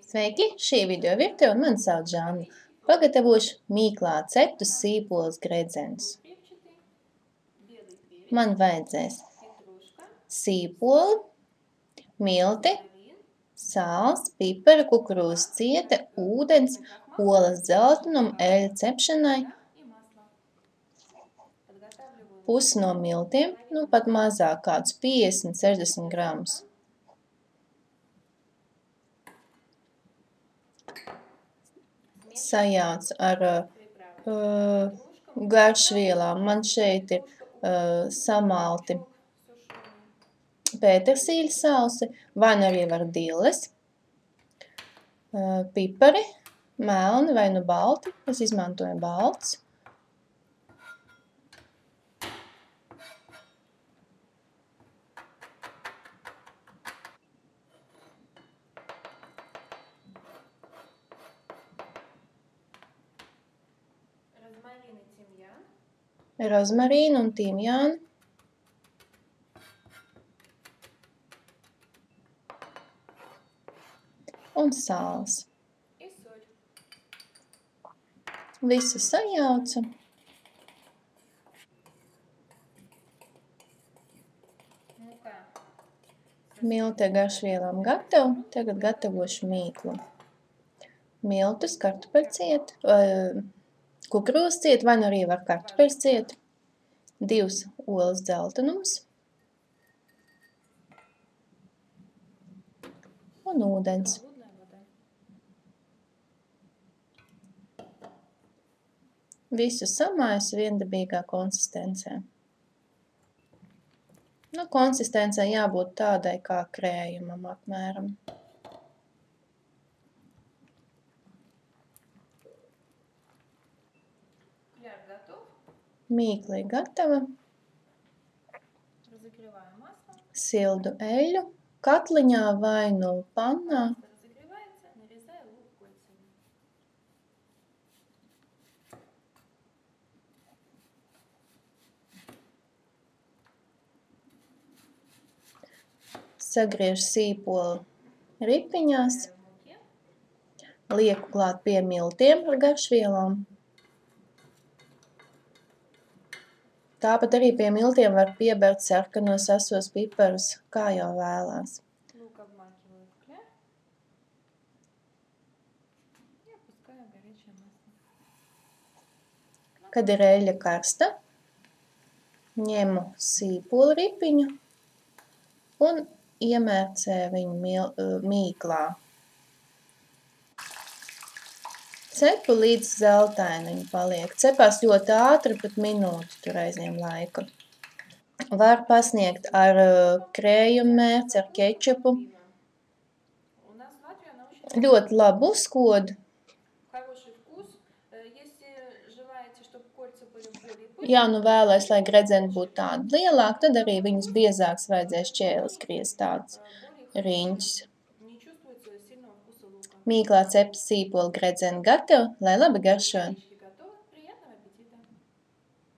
Sveiki! Šī video virtuve un mani sauc Žanna. Pagatavošu mīklā ceptus sīpoles gredzenus. Man vajadzēs sīpoli, milti, sāls, pipara, kukurūzas ciete, ūdens, olas dzeltenumu, eļļa cepšanai, pusi no miltiem, pat mazāk, kādus 50-60 gramus. Sajauc ar garšvielām. Man šeit ir samalti pētersīļa sausi, vai nu arī var dilles, pipari, melni vai nu balti. Es izmantoju balts. Rozmarīnu un timjānu. Un sāls. Visu sajaucu. Milti ar garšvielām gatava. Tagad gatavošu mīklu. Miltus, kartupeļciet, kukurūzas ciet, vai nu arī var kartupeļus ciet, 2 olas dzeltenumus un ūdens. Visu samaisu viendabīgā konsistencē. Konsistencē jābūt tādai kā krējumam apmēram. Mīkla ir gatava. Sildu eļļu katliņā vai nu pannā. Sagriežu sīpoli ripiņās. Lieku klāt pie miltiem ar garšvielām. Tāpat arī pie miltiem var piebert sarkanos asos piparus, kā jau vēlās. Kad ir eļļa karsta, ņemu sīpoli ripiņu un iemērcēju viņu mīklā. Cepu līdz zeltaini viņa paliek. Cepās ļoti ātri, pat minūti tur aizņem laiku. Var pasniegt ar krējumu mērci, ar kečupu. Ļoti labu uzkodu. Ja nu vēlēs, lai gredzeni būtu tādi lielāki, tad arī viņus biezāks vajadzēs šķēles griezt tādus riņķus. Mīklā cepta sīpola gredzena gatava, lai labi garšo!